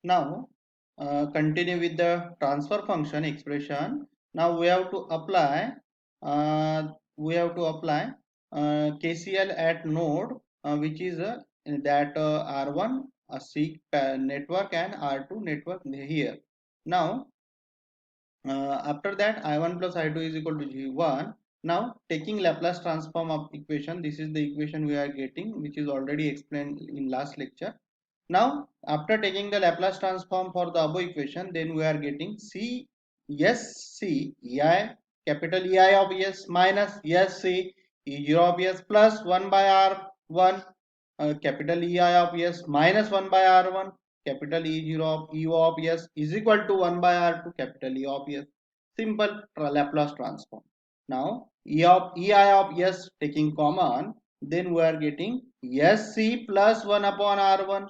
Now continue with the transfer function expression. Now we have to apply uh, KCL at node which is that R1 a C network and R2 network here. Now after that I1 plus I2 is equal to G1. Now taking Laplace transform of equation, this is the equation we are getting, which is already explained in last lecture. Now after taking the Laplace transform for the above equation, then we are getting C S C EI capital EI of S minus S C E0 of S plus 1 by R1 capital EI of S minus 1 by R1 capital E0 of E of S is equal to 1 by R2 capital E of S. Simple Laplace transform. Now EI of S taking common, then we are getting SC plus 1 upon R1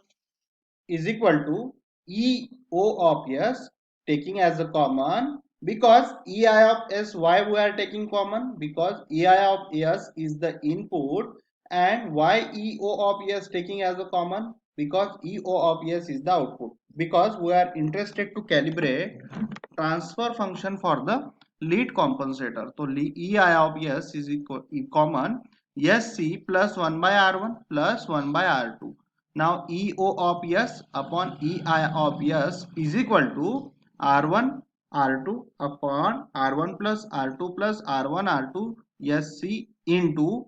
is equal to EO of S taking as a common, because EI of S, why we are taking common, because EI of S is the input, and why EO of S taking as a common, because EO of S is the output, because we are interested to calibrate transfer function for the lead compensator. So EI of S is equal common SC plus 1 by R1 plus 1 by R2. Now EO of S upon EI of S is equal to R1 R2 upon R1 plus R2 plus R1 R2 SC into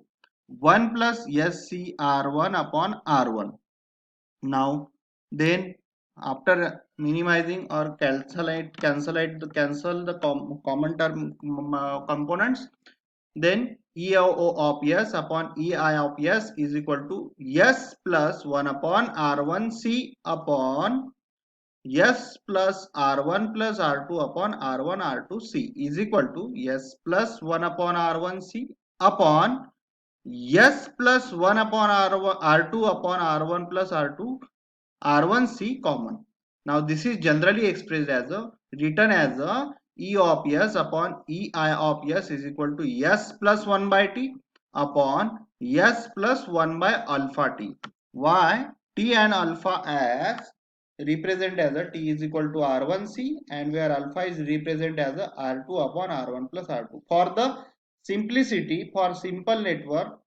1 plus SC R1 upon R1. Now then after minimizing or cancel the common term components, then EO of S upon EI of S is equal to S plus 1 upon R1C upon S plus R1 plus R2 upon R1 R2C is equal to S plus 1 upon R1C upon S plus 1 upon R2 upon R1 plus R2 R1C common. Now this is generally expressed as a written as a E of S upon EI of S is equal to S plus 1 by T upon S plus 1 by alpha T. Why? T and alpha as represent as a T is equal to R1C, and where alpha is represent as a R2 upon R1 plus R2. For the simplicity, for simple network,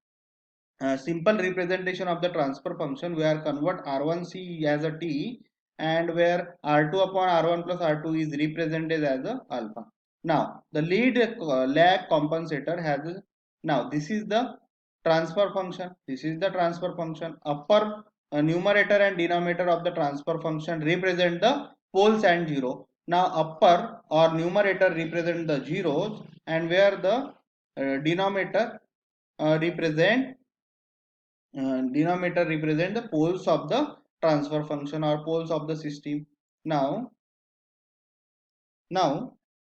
simple representation of the transfer function, where convert R1C as a T, and where R2 upon R1 plus R2 is represented as a alpha. Now the lag compensator has now this is the transfer function, this is the transfer function. Upper numerator and denominator of the transfer function represent the poles and zero. Now upper or numerator represent the zeros, and where the denominator represent the poles of the transfer function or poles of the system. Now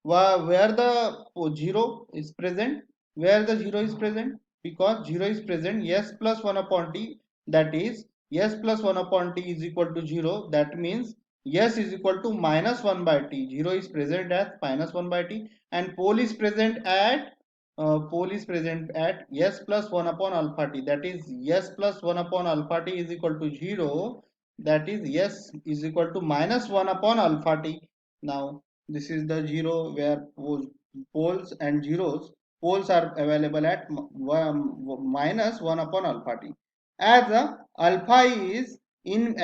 where the zero is present, where the zero is present, because zero is present, S plus 1 upon T, that is S plus 1 upon T is equal to 0, that means S is equal to minus 1 by T. 0 is present at minus 1 by T, and pole is present at S plus 1 upon alpha T, that is S plus 1 upon alpha T is equal to 0, that is S is equal to minus 1 upon alpha T. Now this is the 0 where poles and zeros, poles are available at minus 1 upon alpha T, as alpha is in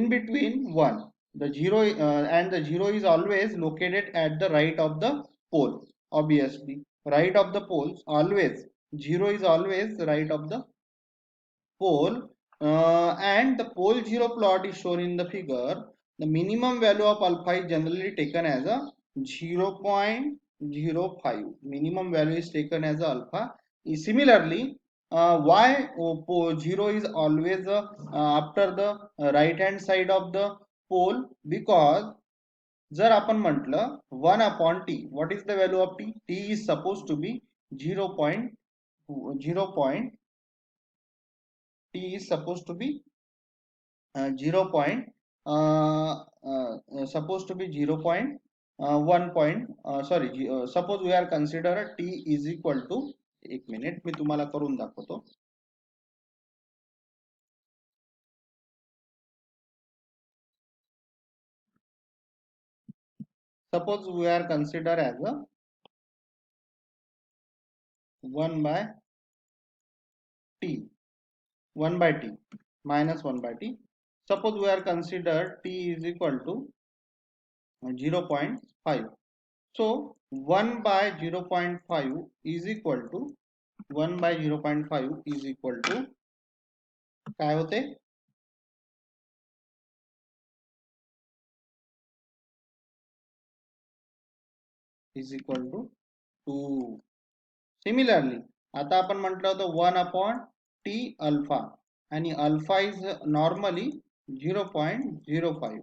between 1, the 0 and the 0 is always located at the right of the pole. Obviously right of the poles always, 0 is always right of the pole, and the pole 0 plot is shown in the figure. The minimum value of alpha is generally taken as a 0.05. Minimum value is taken as alpha. Similarly, why 0 is always after the right hand side of the pole? Because जर आपण म्हटलं 1 upon t, what is the value of t? T is supposed to be 0. 0. T is supposed to be 0. Supposed to be 0.1 point. Sorry, suppose we are consider t is equal to, एक minute मी तुम्हाला करून दाखवतो. Suppose we are consider as a 1 by t, 1 by t minus 1 by t. Suppose we are consider t is equal to 0.5. So 1 by 0.5 is equal to 1 by 0.5 is equal to काय होते is equal to 2. Similarly, आता आपण म्हटलं होतं 1 upon t alpha आणि alpha is normally 0.05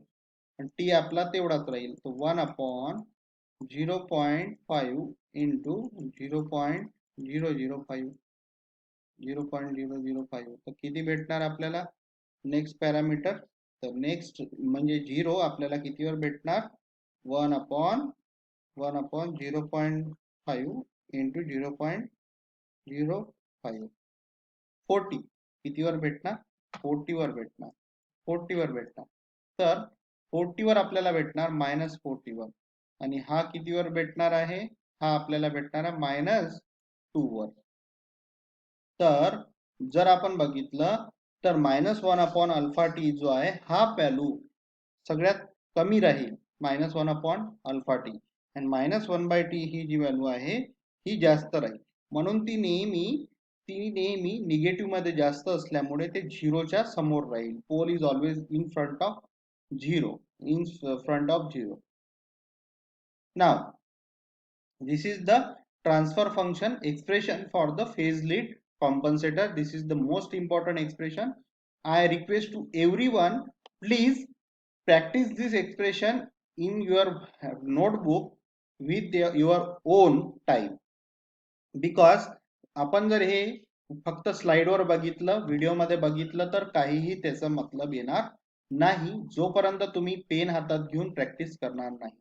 आणि T आपला तेवढाच राहील. तो 1 upon 0.5 into 0.005 0.005 तर किती भेटणार आपल्याला नेक्स्ट पॅरामीटर. तर नेक्स्ट म्हणजे 0 आपल्याला कितीवर भेटणार 1 upon 0.5 into 0.05 40 कितीवर भेटणार 40 वर भेटणार 40 वर भेटणार. तर 40 वर आपल्याला भेटणार -40 वर आणि हा कितीवर भेटणार आहे हा आपल्याला भेटणार आहे -2 वर. तर जर आपण बघितलं तर -1 upon अल्फा टी जो आहे हा व्हॅल्यू सगळ्यात कमी राहील -1 upon अल्फा टी आणि -1 by t ही जी व्हॅल्यू आहे ही जास्त राहील. म्हणून ती नेहमी निगेटिव्ह मध्ये जास्त असल्यामुळे ते झिरोच्या समोर राहील. Pole is always in front of zero now this is the transfer function expression for the phase lead compensator. This is the most important expression. I request to everyone, please practice this expression in your notebook with your own time, because आपण जर हे फक्त स्लाइडवर बघितलं व्हिडिओमध्ये बघितलं तर काहीही त्याचा मतलब येणार नाही जोपर्यंत तुम्ही पेन हातात घेऊन प्रॅक्टिस करणार नाही.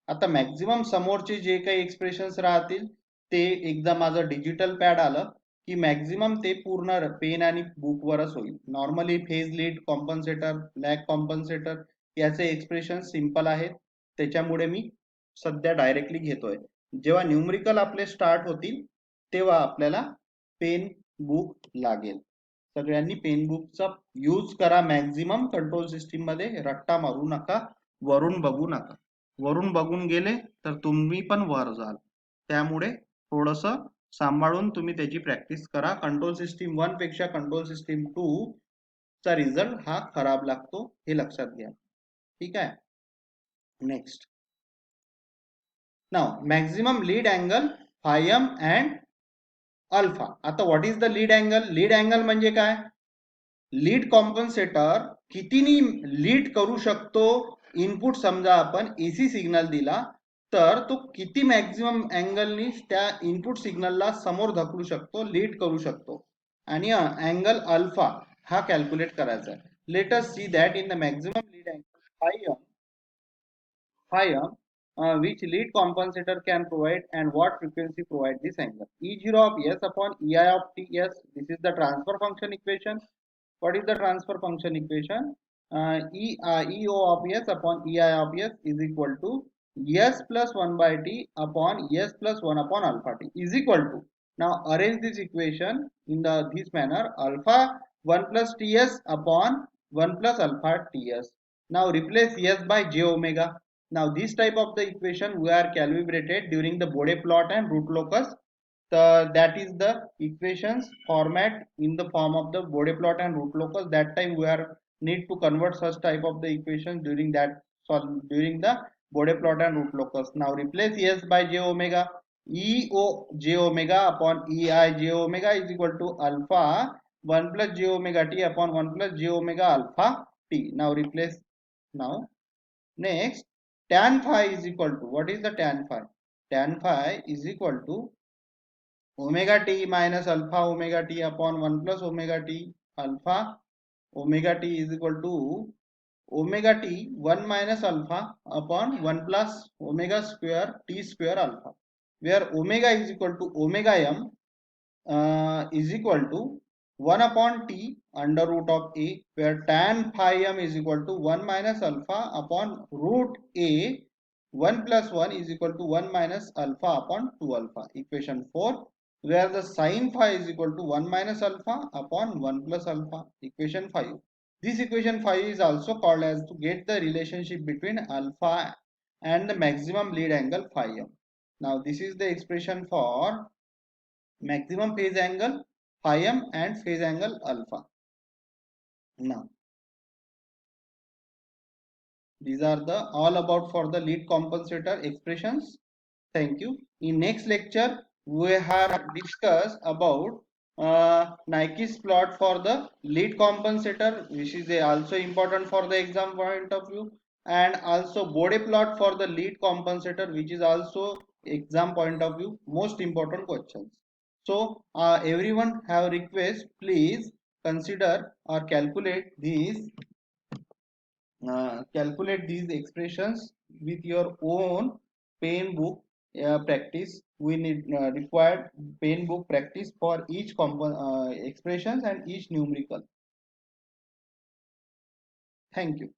आता मॅक्झिमम समोरचे जे काही एक्सप्रेशन्स राहतील ते एकदा माझं डिजिटल पॅड आलं की मॅक्झिमम ते पूर्ण पेन आणि बुकवरच होईल. नॉर्मली फेज लीड कॉम्पन्सेटर लॅग कॉम्पन्सेटर याचे एक्सप्रेशन सिंपल आहेत त्याच्यामुळे मी सध्या डायरेक्टली घेतोय. जेव्हा न्यूमरिकल आपले स्टार्ट होतील तेव्हा आपल्याला पेन बुक लागेल. सगळ्यांनी पेन बुकचा यूज करा. मॅक्झिमम कंट्रोल सिस्टीम मध्ये रट्टा मारू नका, वरून बघू नका. वरून बघून गेले तर तुम्ही पण वर जाल. त्यामुळे थोडस सांभाळून तुम्ही त्याची प्रॅक्टिस करा. कंट्रोल सिस्टीम 1 पेक्षा कंट्रोल सिस्टीम 2 चा रिझल्ट हा खराब लागतो हे लक्षात घ्या. ठीक आहे. Next now maximum lead angle phi m and alpha. आता what is the lead angle. Lead angle म्हणजे काय. लीड कॉम्पन्सेटर कितीनी लीड करू शकतो. इनपुट समजा आपण एसी सिग्नल दिला तर तो किती मॅक्झिमम अँगलनी त्या इनपुट सिग्नलला समोर ढकलू शकतो लीड करू शकतो आणि अँगल अल्फा हा कॅल्क्युलेट करायचा आहे. Let us see that in the maximum lead angle phi which lead compensator can provide and what frequency provide this angle. E0 of S upon EI of TS. This is the transfer function equation. What is the transfer function equation? EO of S upon EI of S is equal to S plus 1 by T upon S plus 1 upon alpha T is equal to. Now arrange this equation in this manner. Alpha 1 plus TS upon 1 plus alpha TS. Now replace S by j omega. Now this type of the equation we are calibrated during the Bode plot and root locus. That is the equations format in the form of the Bode plot and root locus. That time we are need to convert such type of the equations during the Bode plot and root locus. Now replace S by j omega. E o j omega upon E I j omega is equal to alpha 1 plus j omega t upon 1 plus j omega alpha t. Now replace. Now next tan phi is equal to, what is the tan phi? Tan phi is equal to omega t minus alpha omega t upon 1 plus omega t alpha omega t is equal to omega t 1 minus alpha upon 1 plus omega square t square alpha, where omega is equal to omega m is equal to 1 upon t under root of a, where tan phi m is equal to 1 minus alpha upon root a 1 plus 1 is equal to 1 minus alpha upon 2 alpha. Equation 4, where the sin phi is equal to 1 minus alpha upon 1 plus alpha. Equation 5. This equation 5 is also called as to get the relationship between alpha and the maximum lead angle phi m. Now this is the expression for maximum phase angle phi m and phase angle alpha. Now these are the all about for the lead compensator expressions. Thank you. In next lecture, we have discussed about Nike's plot for the lead compensator, which is also important for the exam point of view, and also Bode plot for the lead compensator, which is also exam point of view most important questions. So everyone have request, please consider or calculate these expressions with your own pen book practice. We need required pen book practice for each expressions and each numerical. Thank you.